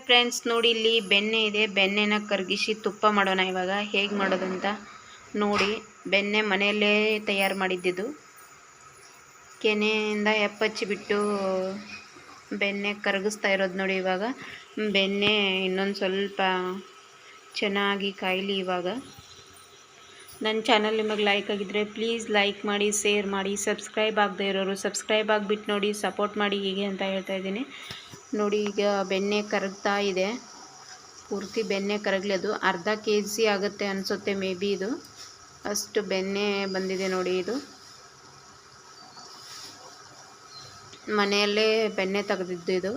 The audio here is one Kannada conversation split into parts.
ಫ್ರೆಂಡ್ಸ್ ನೋಡಿ, ಇಲ್ಲಿ ಬೆಣ್ಣೆ ಇದೆ. ಬೆಣ್ಣೆನ ಕರಗಿಸಿ ತುಪ್ಪ ಮಾಡೋಣ. ಇವಾಗ ಹೇಗೆ ಮಾಡೋದಂತ ನೋಡಿ. ಬೆಣ್ಣೆ ಮನೆಯಲ್ಲೇ ತಯಾರು ಮಾಡಿದ್ದಿದ್ದು. ಕೆನೆಯಿಂದ ಎಪ್ಪಚ್ಚಿಬಿಟ್ಟು ಬೆಣ್ಣೆ ಕರಗಿಸ್ತಾ ಇರೋದು ನೋಡಿ. ಇವಾಗ ಬೆಣ್ಣೆ ಇನ್ನೊಂದು ಸ್ವಲ್ಪ ಚೆನ್ನಾಗಿ ಕಾಯಲಿ. ಇವಾಗ ನನ್ನ ಚಾನಲ್ ನಿಮಗೆ ಲೈಕ್ ಆಗಿದ್ದರೆ ಪ್ಲೀಸ್ ಲೈಕ್ ಮಾಡಿ, ಶೇರ್ ಮಾಡಿ. ಸಬ್ಸ್ಕ್ರೈಬ್ ಆಗದೆ ಇರೋರು ಸಬ್ಸ್ಕ್ರೈಬ್ ಆಗಿಬಿಟ್ಟು ನೋಡಿ, ಸಪೋರ್ಟ್ ಮಾಡಿ ಹೀಗೆ ಅಂತ ಹೇಳ್ತಾ ಇದ್ದೀನಿ ನೋಡಿ. ಈಗ ಬೆಣ್ಣೆ ಕರಗ್ತಾ ಇದೆ. ಪೂರ್ತಿ ಬೆಣ್ಣೆ ಕರಗಲಿ. ಅದು ಅರ್ಧ KG ಆಗುತ್ತೆ ಅನಿಸುತ್ತೆ, ಮೇ ಬಿ. ಇದು ಅಷ್ಟು ಬೆಣ್ಣೆ ಬಂದಿದೆ ನೋಡಿ. ಇದು ಮನೆಯಲ್ಲೇ ಬೆಣ್ಣೆ ತೆಗೆದಿದ್ದು ಇದು.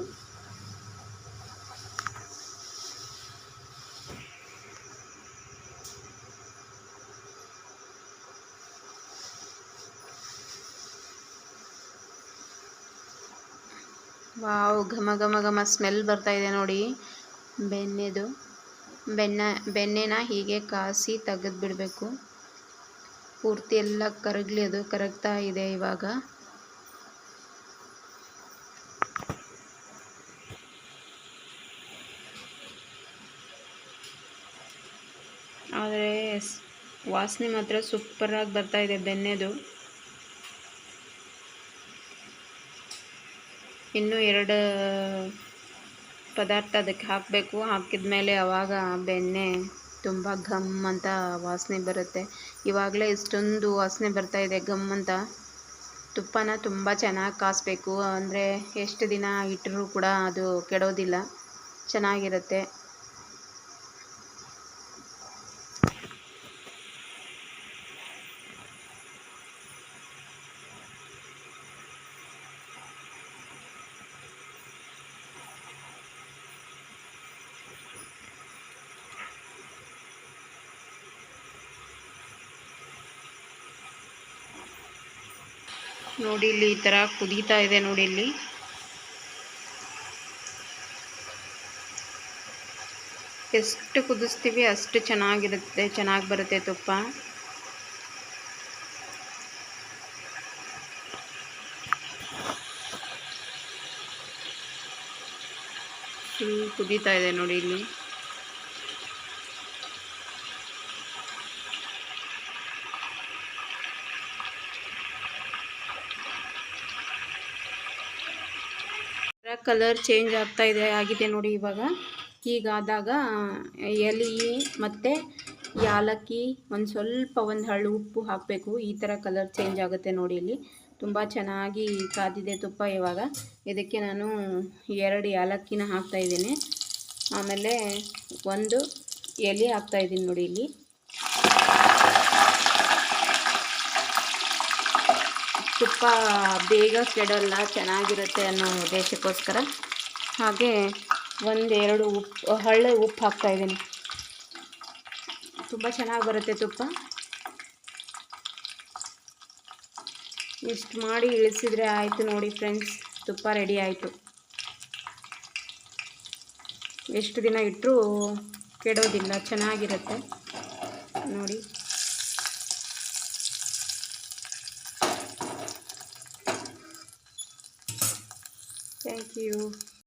ವಾವ್, ಘಮ ಘಮ ಘಮ ಸ್ಮೆಲ್ ಬರ್ತಾ ಇದೆ ನೋಡಿ ಬೆಣ್ಣೆದು. ಬೆಣ್ಣೆನ ಹೀಗೆ ಕಾಸಿ ತೆಗೆದು ಬಿಡಬೇಕು. ಪೂರ್ತಿ ಎಲ್ಲ ಕರಗಲಿ. ಅದು ಕರಗ್ತಾ ಇದೆ ಇವಾಗ. ಆದರೆ ವಾಸನೆ ಮಾತ್ರ ಸೂಪರಾಗಿ ಬರ್ತಾ ಇದೆ ಬೆಣ್ಣೆದು. ಇನ್ನೂ 2 ಪದಾರ್ಥ ಅದಕ್ಕೆ ಹಾಕಬೇಕು. ಹಾಕಿದ್ಮೇಲೆ ಆವಾಗ ಬೆಣ್ಣೆ ತುಂಬ ಘಮ್ ಅಂತ ವಾಸನೆ ಬರುತ್ತೆ. ಇವಾಗಲೇ ಇಷ್ಟೊಂದು ವಾಸನೆ ಬರ್ತಾ ಇದೆ ಘಮ್ ಅಂತ. ತುಪ್ಪನ ತುಂಬ ಚೆನ್ನಾಗಿ ಕಾಸಬೇಕು, ಅಂದರೆ ಎಷ್ಟು ದಿನ ಇಟ್ಟರೂ ಕೂಡ ಅದು ಕೆಡೋದಿಲ್ಲ, ಚೆನ್ನಾಗಿರುತ್ತೆ. ನೋಡಿ, ಇಲ್ಲಿ ಈ ಥರ ಕುದೀತಾ ಇದೆ ನೋಡಿ. ಇಲ್ಲಿ ಎಷ್ಟು ಕುದಿಸ್ತೀವಿ ಅಷ್ಟು ಚೆನ್ನಾಗಿರುತ್ತೆ, ಚೆನ್ನಾಗಿ ಬರುತ್ತೆ ತುಪ್ಪ. ಫುಲ್ ಕುದೀತಾ ಇದೆ ನೋಡಿ. ಇಲ್ಲಿ ಕಲರ್ ಚೇಂಜ್ ಆಗ್ತಾ ಆಗಿದೆ ನೋಡಿ. ಇವಾಗ ಹೀಗಾದಾಗ ಎಲೆ ಮತ್ತು ಯಾಲಕ್ಕಿ, ಒಂದು ಹರಳು ಉಪ್ಪು ಹಾಕಬೇಕು. ಈ ಥರ ಕಲರ್ ಚೇಂಜ್ ಆಗುತ್ತೆ ನೋಡಿ. ಇಲ್ಲಿ ತುಂಬ ಚೆನ್ನಾಗಿ ಕಾದಿದೆ ತುಪ್ಪ. ಇವಾಗ ಇದಕ್ಕೆ ನಾನು 2 ಯಾಲಕ್ಕಿನ ಹಾಕ್ತಾಯಿದ್ದೀನಿ. ಆಮೇಲೆ 1 ಎಲೆ ಹಾಕ್ತಾಯಿದ್ದೀನಿ ನೋಡಿ. ಇಲ್ಲಿ ತುಪ್ಪ ಬೇಗ ಕೆಡೋಲ್ಲ, ಚೆನ್ನಾಗಿರುತ್ತೆ ಅನ್ನೋ ಉದ್ದೇಶಕ್ಕೋಸ್ಕರ. ಹಾಗೆ 1-2 ಹರಳು ಉಪ್ಪು ಹಾಕ್ತಾಯಿದ್ದೀನಿ. ತುಂಬ ಚೆನ್ನಾಗಿ ಬರುತ್ತೆ ತುಪ್ಪ. ಇಷ್ಟು ಮಾಡಿ ಇಳಿಸಿದರೆ ಆಯಿತು ನೋಡಿ ಫ್ರೆಂಡ್ಸ್. ತುಪ್ಪ ರೆಡಿ ಆಯಿತು. ಎಷ್ಟು ದಿನ ಇಟ್ಟರೂ ಕೆಡೋದಿಲ್ಲ, ಚೆನ್ನಾಗಿರುತ್ತೆ ನೋಡಿ. Thank you.